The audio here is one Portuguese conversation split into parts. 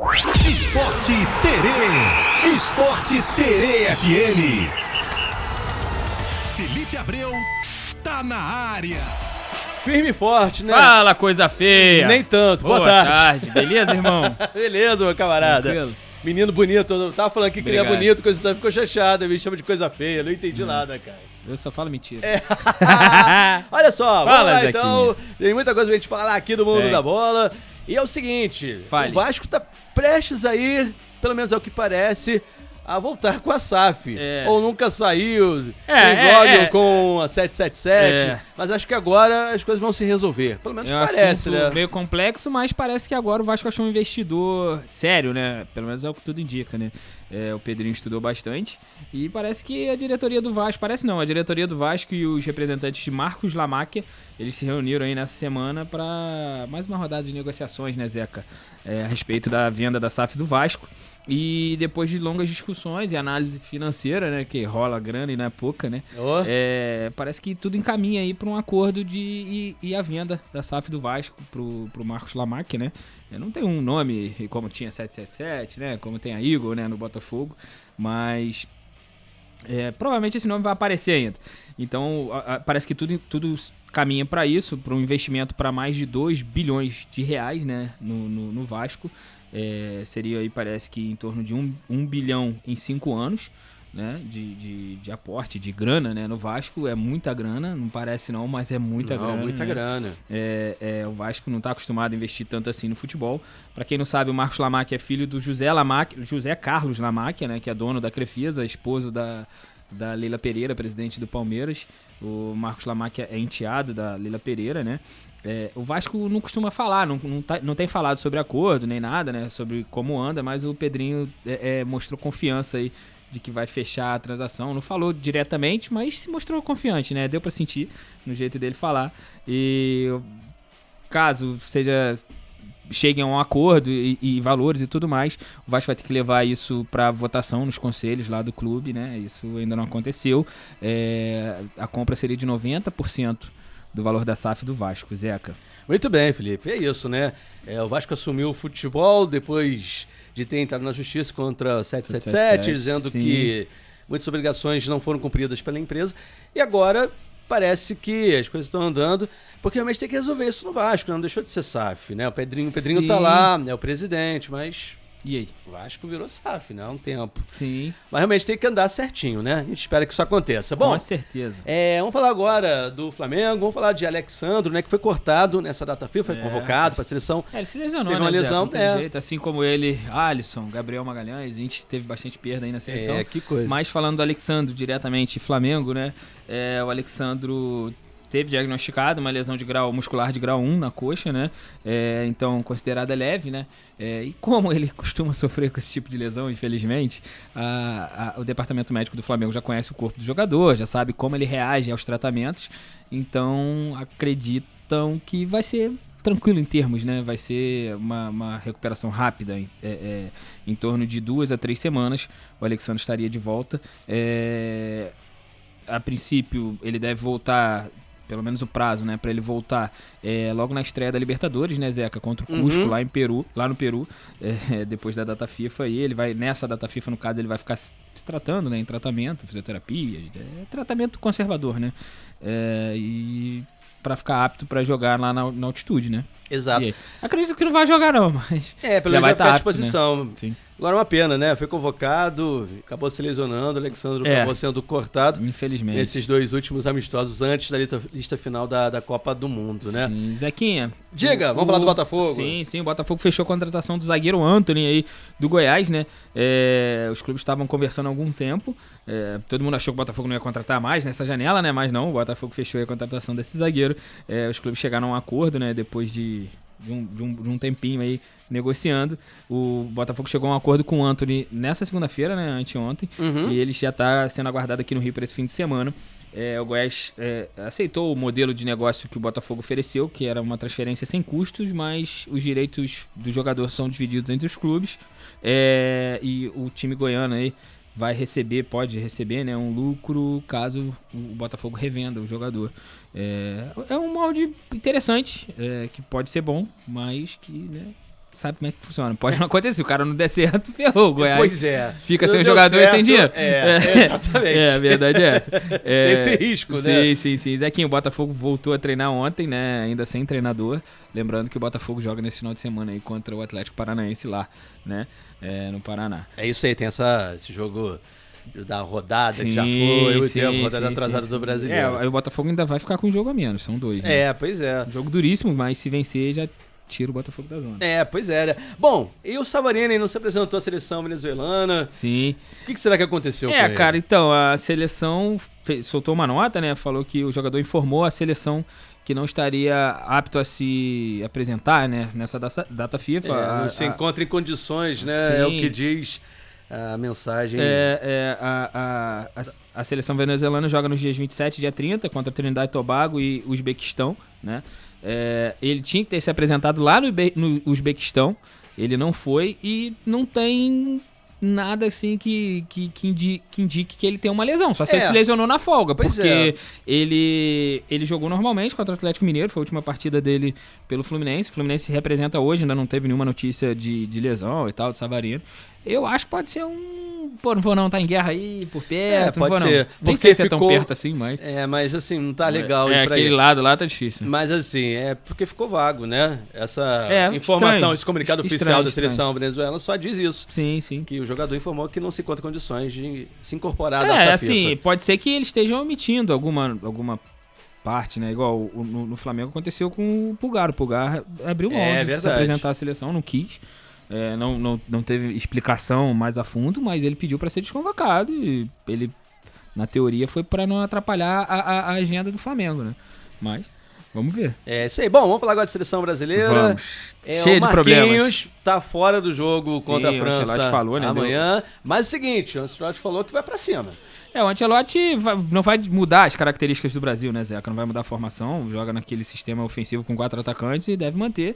Esporte Terê. Esporte Terê FM. Felipe Abreu tá na área. Firme e forte, né? Fala, coisa feia. Nem tanto. Boa tarde. Beleza, irmão? Beleza, meu camarada. Tranquilo. Menino bonito. Eu tava falando aqui que ele é Obrigado. bonito, coisa então ficou chateado. Me chama de coisa feia. Eu não entendi nada, cara. Eu só falo mentira. Olha só, Fala, vamos lá Zequinha. então. Tem muita coisa pra gente falar aqui do mundo Tem. da bola. E é o seguinte, Fale. o Vasco tá prestes a ir, pelo menos é o que parece, a voltar com a SAF. É. Ou nunca saiu, É. com a 777. É. Mas acho que agora as coisas vão se resolver. Pelo menos É um parece, assunto né? meio complexo, mas parece que agora o Vasco achou um investidor sério, né? Pelo menos é o que tudo indica, né? O Pedrinho estudou bastante e parece que a diretoria do Vasco, a diretoria do Vasco e os representantes de Marcos Lamáquia, eles se reuniram aí nessa semana para mais uma rodada de negociações, né, Zeca? A respeito da venda da SAF do Vasco. E depois de longas discussões e análise financeira, né, que rola grana e não é pouca, né, Ó. parece que tudo encaminha aí para um acordo de ir a venda da SAF do Vasco pro Marcos Lamáquia, né. Não tem um nome como tinha 777, né, como tem a Eagle, né, no Botafogo, mas provavelmente esse nome vai aparecer ainda. Então parece que tudo caminha para isso, para um investimento para mais de 2 bilhões de reais, né, no Vasco. Seria aí, parece que em torno de 1 bilhão em 5 anos, né, de aporte, de grana, né, no Vasco. É muita grana, não parece não, mas é muita grana. Muita né? grana. O Vasco não está acostumado a investir tanto assim no futebol. Para quem não sabe, o Marcos Lamáquia é filho do José Carlos Lamáquia, né, que é dono da Crefisa, esposo da Leila Pereira, presidente do Palmeiras. O Marcos Lamáquia é enteado da Leila Pereira, né? O Vasco não costuma falar, não tem falado sobre acordo nem nada, né? Sobre como anda, mas o Pedrinho mostrou confiança aí de que vai fechar a transação. Não falou diretamente, mas se mostrou confiante, né? Deu pra sentir no jeito dele falar. E caso cheguem a um acordo e valores e tudo mais, o Vasco vai ter que levar isso para votação nos conselhos lá do clube, né? Isso ainda não aconteceu. A compra seria de 90% do valor da SAF do Vasco, Zeca. Muito bem, Felipe. É isso, né? O Vasco assumiu o futebol depois de ter entrado na justiça contra a 777, dizendo sim. que muitas obrigações não foram cumpridas pela empresa. E agora parece que as coisas estão andando, porque realmente tem que resolver isso no Vasco, não deixou de ser SAF, né? O Pedrinho Sim. tá lá, é o presidente, mas E aí? o Vasco virou SAF, né? Há um tempo. Sim, Mas realmente tem que andar certinho, né? A gente espera que isso aconteça. Bom, com certeza. vamos falar agora do Flamengo, vamos falar de Alexandro, né? Que foi cortado nessa data FIFA, foi convocado para a seleção. Ele se lesionou, Teve né, uma Zé? lesão, Não tem jeito. Assim como ele, Alisson, Gabriel Magalhães, a gente teve bastante perda aí na seleção. Que coisa. Mas falando do Alexandro diretamente, Flamengo, né? O Alexandro teve diagnosticado uma lesão muscular de grau 1 na coxa, né? Então, considerada leve, né? E como ele costuma sofrer com esse tipo de lesão, infelizmente, o departamento médico do Flamengo já conhece o corpo do jogador, já sabe como ele reage aos tratamentos, então acreditam que vai ser tranquilo em termos, né? Vai ser uma recuperação rápida, em torno de 2 a 3 semanas, o Alexandre estaria de volta. A princípio, ele deve voltar, pelo menos o prazo, né, para ele voltar logo na estreia da Libertadores, né, Zeca, contra o Cusco, lá no Peru, depois da data FIFA, e ele vai, nessa data FIFA, no caso, ele vai ficar se tratando, né, em tratamento, fisioterapia, tratamento conservador, né, e para ficar apto para jogar lá na altitude, né. Exato. Acredito que não vai jogar não, mas Pelo menos vai ficar à apto, disposição. né? Sim. Agora uma pena, né? Foi convocado, acabou se lesionando, o Alexandro acabou sendo cortado Infelizmente. nesses 2 últimos amistosos antes da lista final da Copa do Mundo, né? Sim, Zequinha. Diga, vamos falar do Botafogo. Sim, o Botafogo fechou a contratação do zagueiro Antony aí, do Goiás, né? Os clubes estavam conversando há algum tempo. Todo mundo achou que o Botafogo não ia contratar mais nessa janela, né? Mas não, o Botafogo fechou a contratação desse zagueiro. Os clubes chegaram a um acordo, né? Depois de um tempinho aí negociando. O Botafogo chegou a um acordo com o Antony nessa segunda-feira, né? Anteontem. E ele já está sendo aguardado aqui no Rio para esse fim de semana. O Goiás aceitou o modelo de negócio que o Botafogo ofereceu, que era uma transferência sem custos, mas os direitos do jogador são divididos entre os clubes. E o time goiano aí pode receber, né, um lucro caso o Botafogo revenda o jogador. É um molde interessante, que pode ser bom, mas que, né, sabe como é que funciona. Pode não acontecer, o cara não der certo, ferrou. O Goiás Pois é. fica Não sem deu jogador e sem certo, dinheiro. exatamente. A verdade é essa. Esse risco, né? Sim. Zequinho, o Botafogo voltou a treinar ontem, né? Ainda sem treinador. Lembrando que o Botafogo joga nesse final de semana aí contra o Atlético Paranaense lá, né? No Paraná. É isso aí, tem esse jogo da rodada que já foi, o tempo, rodada atrasada do Brasileiro. Aí o Botafogo ainda vai ficar com um jogo a menos, são 2. Né? Pois é. Um jogo duríssimo, mas se vencer já tira o Botafogo da zona. Pois é, né? Bom, e o Savarino não se apresentou à seleção venezuelana. Sim. O que será que aconteceu com ele? Cara, então, a seleção soltou uma nota, né? Falou que o jogador informou a seleção que não estaria apto a se apresentar, né? Nessa data FIFA. Não se encontra em condições, né? Sim. É o que diz a mensagem. A seleção venezuelana joga nos dias 27 e dia 30 contra Trinidad e Tobago e Uzbequistão, né? Ele tinha que ter se apresentado lá no Uzbequistão, ele não foi e não tem nada assim que indique que ele tem uma lesão, só se ele se lesionou na folga, porque ele jogou normalmente contra o Atlético Mineiro, foi a última partida dele pelo Fluminense. O Fluminense se representa hoje, ainda não teve nenhuma notícia de lesão e tal, do Savarino. Eu acho que pode ser Pô, não vou não, tá em guerra aí, por perto, pode não vou ser. não. Nem Porque sei se é tão perto assim, mas... mas assim, não tá legal ir pra aquele aí. lado lá tá difícil. Mas assim, porque ficou vago, né? Essa informação, estranho. esse comunicado oficial da seleção venezuelana só diz isso. Sim. Que o jogador informou que não se encontra condições de se incorporar à data assim, FIFA. pode ser que eles estejam omitindo alguma parte, né? Igual no Flamengo aconteceu com o Pulgar. O Pulgar abriu mão de se apresentar à seleção, não quis. Não teve explicação mais a fundo, mas ele pediu para ser desconvocado e ele, na teoria, foi para não atrapalhar a agenda do Flamengo, né? Mas, vamos ver. Isso aí. Bom, vamos falar agora de seleção brasileira. Vamos. Cheio de problemas. O Marquinhos tá fora do jogo contra a França o Ancelotti falou, né, amanhã. Mas é o seguinte, o Ancelotti falou que vai para cima. O Ancelotti não vai mudar as características do Brasil, né, Zeca? Não vai mudar a formação, joga naquele sistema ofensivo com 4 atacantes e deve manter.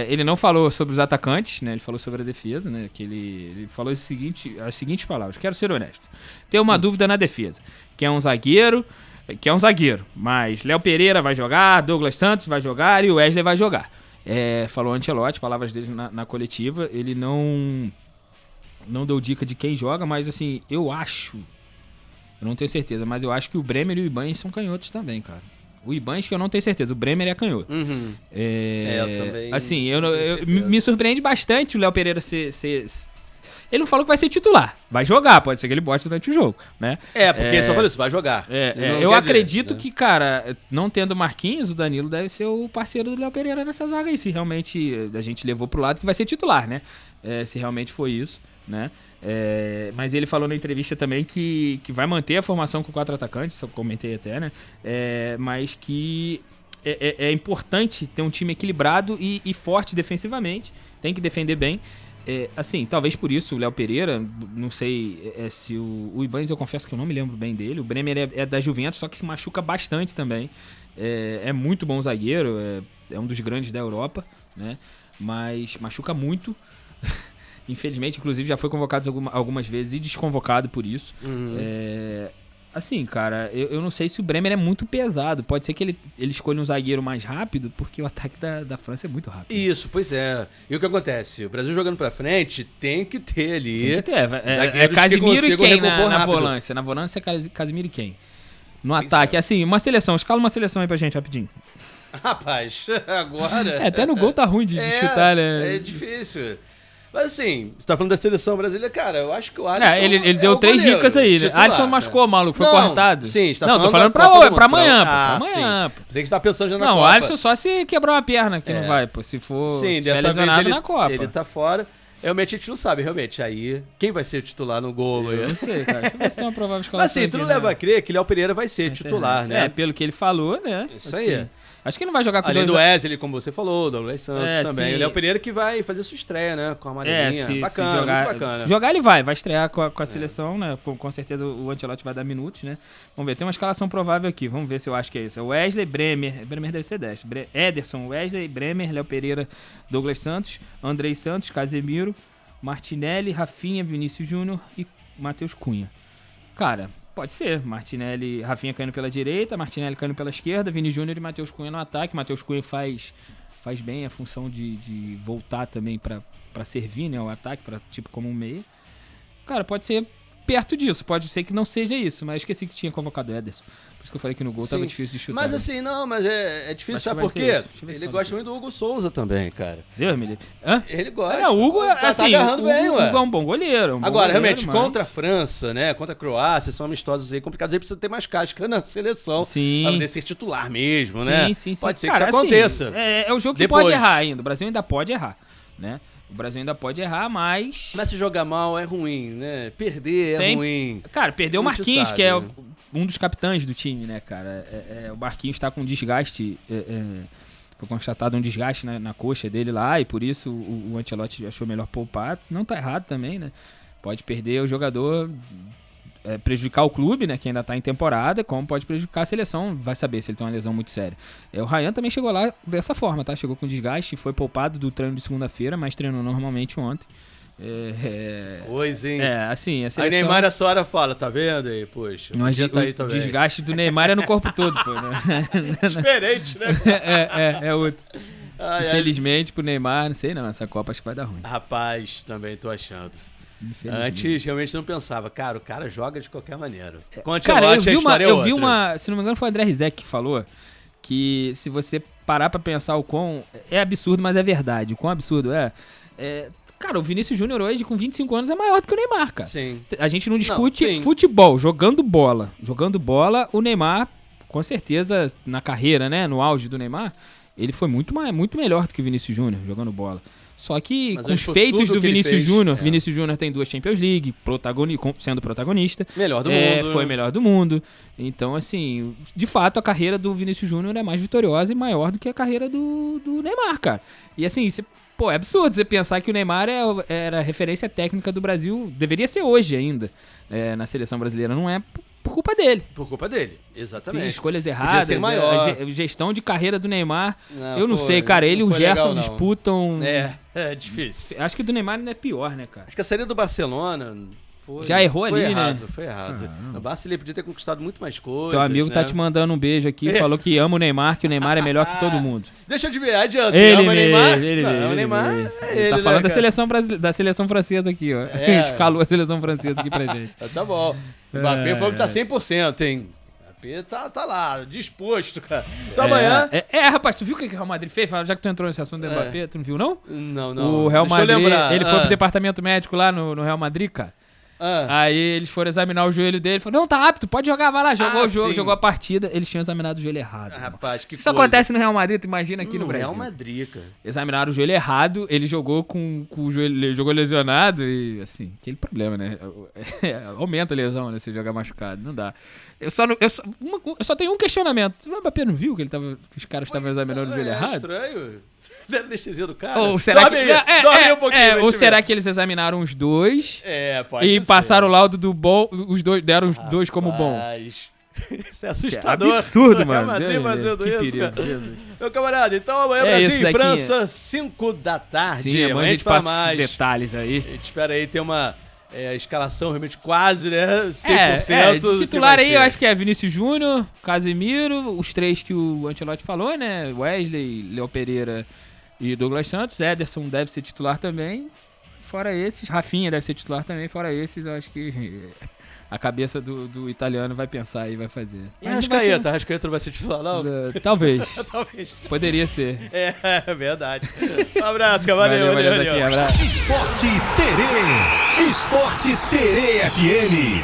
Ele não falou sobre os atacantes, né? Ele falou sobre a defesa, né? Que ele falou as seguintes palavras. Quero ser honesto. Tenho uma dúvida na defesa. Que é um zagueiro, mas Léo Pereira vai jogar, Douglas Santos vai jogar e o Wesley vai jogar. Falou Ancelotti, palavras dele na coletiva. Ele não deu dica de quem joga, mas assim, eu não tenho certeza, mas eu acho que o Bremer e o Ibanez são canhotos também, cara. O Ibanez que eu não tenho certeza, o Bremer é canhoto. Uhum. Eu também. Assim, me surpreende bastante o Léo Pereira ser... Ele não falou que vai ser titular. Vai jogar, pode ser que ele bote durante o jogo, né? Porque ele só falou isso, vai jogar. Eu acredito que, cara, não tendo Marquinhos, o Danilo deve ser o parceiro do Léo Pereira nessa zaga aí, se realmente a gente levou pro lado que vai ser titular, né? Se realmente foi isso, né? Mas ele falou na entrevista também que vai manter a formação com 4 atacantes, eu comentei até, né? Mas que é importante ter um time equilibrado e forte defensivamente, tem que defender bem. Assim, talvez por isso o Léo Pereira, não sei se o Ibanez, eu confesso que eu não me lembro bem dele. O Bremer é da Juventus, só que se machuca bastante também. É muito bom zagueiro, é um dos grandes da Europa, né? Mas machuca muito. Infelizmente, inclusive, já foi convocado algumas vezes e desconvocado por isso. Uhum. Assim, cara, eu não sei se o Bremer é muito pesado. Pode ser que ele escolha um zagueiro mais rápido, porque o ataque da França é muito rápido. Isso, pois é. E o que acontece? O Brasil jogando pra frente tem que ter ali... Tem que ter. Casimiro e quem na volância? Na volância é Casimiro e quem? No ataque, assim, escala uma seleção aí pra gente, rapidinho. Rapaz, agora... Até no gol tá ruim de chutar, né? É difícil. Mas assim, você tá falando da seleção brasileira, cara, eu acho que o Alisson... Ele deu 3 dicas aí, né? Alisson machucou, maluco, foi cortado. Sim, você tá falando... Não, tô falando pra amanhã, pô. Pra amanhã, pô. Você que tá pensando já na Copa. Não, o Alisson só se quebrou uma perna, que não vai, pô. Se for lesionado na Copa. Ele tá fora. Realmente a gente não sabe, realmente. Aí, quem vai ser titular no gol? Eu não sei, cara. Deixa eu ver se tem uma provável escalação. Mas assim, tu não leva a crer que Léo Pereira vai ser titular, né? Pelo que ele falou, né? Isso aí. Acho que ele não vai jogar com além do Wesley, como você falou, do Douglas Santos também. Sim. O Léo Pereira que vai fazer sua estreia, né? Com a amarelinha. Bacana, muito bacana. Jogar ele vai estrear com a seleção, né? Com certeza o Ancelotti vai dar minutos, né? Vamos ver, tem uma escalação provável aqui. Vamos ver se eu acho que é isso. É Wesley, Bremer deve ser 10. Ederson, Wesley, Bremer, Léo Pereira, Douglas Santos, Andrei Santos, Casemiro, Martinelli, Rafinha, Vinícius Júnior e Matheus Cunha. Cara... Pode ser. Martinelli, Rafinha caindo pela direita, Martinelli caindo pela esquerda, Vini Júnior e Matheus Cunha no ataque. Matheus Cunha faz faz bem a função de voltar também pra servir, né, o ataque, tipo como um meia. Cara, pode ser perto disso, pode ser que não seja isso, mas esqueci que tinha convocado o Ederson. Por isso que eu falei que no gol tava difícil de chutar. Mas né? assim, não, mas é difícil, Acho sabe que por vai quê? ser isso. Deixa eu ver se Ele fala gosta muito do Hugo Souza também, cara. Deus me livre. Hã? Ele gosta. Não, o Hugo, tá assim, agarrando bem, o ué. Hugo é um bom goleiro. Agora, realmente, mas... contra a França, né? Contra a Croácia, são amistosos aí complicados. Aí precisa ter mais casca na seleção. Sim. Pra poder ser titular mesmo, né? Sim. Pode ser Cara, que isso aconteça. Assim, é o jogo que Depois. pode errar ainda. O Brasil ainda pode errar, né? O Brasil ainda pode errar, mas... Mas se jogar mal é ruim, né? Perder é ruim. Cara, perdeu o A gente Marquinhos, sabe, que é né? um dos capitães do time, né, cara? O Marquinhos tá com desgaste... Foi constatado um desgaste na coxa dele lá, e por isso o Ancelotti achou melhor poupar. Não tá errado também, né? Pode perder o jogador... prejudicar o clube, né, que ainda tá em temporada, como pode prejudicar a seleção, vai saber se ele tem uma lesão muito séria. O Ryan também chegou lá dessa forma, tá? Chegou com desgaste, foi poupado do treino de segunda-feira, mas treinou normalmente ontem. Pois, hein? Assim, a Aí seleção... Neymar nessa hora fala, tá vendo aí? Poxa, Não, podia tá aí o também. desgaste do Neymar é no corpo todo, pô, né? Diferente, né? É outro. Ai, Infelizmente, pro Neymar, não sei não, essa Copa acho que vai dar ruim. Rapaz, também tô achando. Infelizmente. Antes, realmente não pensava. Cara, o cara joga de qualquer maneira. Com o Cara, Ancelotti, a história é eu vi outra. uma, se não me engano foi o André Rizek que falou, que se você parar pra pensar o quão... É absurdo, mas é verdade. O quão absurdo cara, o Vinícius Júnior hoje, com 25 anos, é maior do que o Neymar, cara. Sim. A gente não discute sim. futebol, jogando bola. Jogando bola, o Neymar, com certeza, na carreira, né, no auge do Neymar, ele foi muito melhor do que o Vinícius Júnior, jogando bola. Só que Mas com os por feitos tudo do que ele Vinícius fez, Júnior, Vinícius Júnior tem 2 Champions League, sendo protagonista. Melhor do mundo. Foi né? melhor do mundo. Então, assim, de fato, a carreira do Vinícius Júnior é mais vitoriosa e maior do que a carreira do Neymar, cara. E assim, é absurdo você pensar que o Neymar era a referência técnica do Brasil, deveria ser hoje ainda, na seleção brasileira. Não é por culpa dele. Por culpa dele, exatamente. Sim, escolhas Podia erradas. ser maior. A gestão de carreira do Neymar, Não, eu não sei, cara. Ele e não o foi Gerson legal, não. disputam... É difícil. Acho que o do Neymar ainda é pior, né, cara? Acho que a saída do Barcelona... Já errou ali, errado, né? Foi errado. Ah, O Barça ele podia ter conquistado muito mais coisas. Teu amigo tá né? te mandando um beijo aqui, falou que ama o Neymar, que o Neymar é melhor que todo mundo. Deixa eu adivinhar, Jansen. Ele Ama o Neymar? ele Não, mesmo, o Neymar ele é Ele tá ele, falando né, da seleção francesa aqui, ó. Escalou a seleção francesa aqui pra gente. Tá bom. O Mbappé falou que tá 100%, hein? O Mbappé tá lá, disposto, cara. Então amanhã... Rapaz, tu viu o que o Real Madrid fez? Já que tu entrou nesse assunto do Mbappé, tu não viu, não? Não. O Real Deixa eu Madrid, lembrar. ele foi pro departamento médico lá no Real Madrid, cara. Aí eles foram examinar o joelho dele, falou, não, tá apto, pode jogar, vai lá. Jogou o jogo, sim. jogou a partida, eles tinham examinado o joelho errado. Rapaz, que Isso coisa. acontece no Real Madrid, tu imagina aqui no Brasil. Real Madrid, cara. Examinaram o joelho errado, ele jogou com o joelho, ele jogou lesionado e, assim, aquele problema, né? Aumenta a lesão, né? Se jogar machucado, não dá. Eu só tenho um questionamento. O Mbappé não viu que os caras estavam examinando o joelho errado? Estranho. Deram anestesia do cara. Ou será dorme que aí, dorme um pouquinho. ou será que eles examinaram os dois pode e ser. passaram o laudo do bom, os dois deram os dois como bom? Isso é assustador. Absurdo, O Real mano. Madrid Deus, fazendo que isso, perigo, cara. Jesus. Meu camarada, então amanhã É Brasil isso, e Zequinha. França, 5 da tarde. Sim, amanhã a gente fala passa os mais. detalhes aí. A gente espera aí ter uma escalação realmente quase, né? 100%. De titular aí, eu acho que é Vinícius Júnior, Casemiro, os 3 que o Ancelotti falou, né? Wesley, Léo Pereira e Douglas Santos. Ederson deve ser titular também. Fora esses, Rafinha deve ser titular também. Fora esses, eu acho que a cabeça do italiano vai pensar e vai fazer. E a Arrascaeta? A Arrascaeta não vai ser titular, não? Talvez. Talvez. Poderia ser. É verdade. Um abraço, valeu. Aqui, abraço. Esporte Terê FM.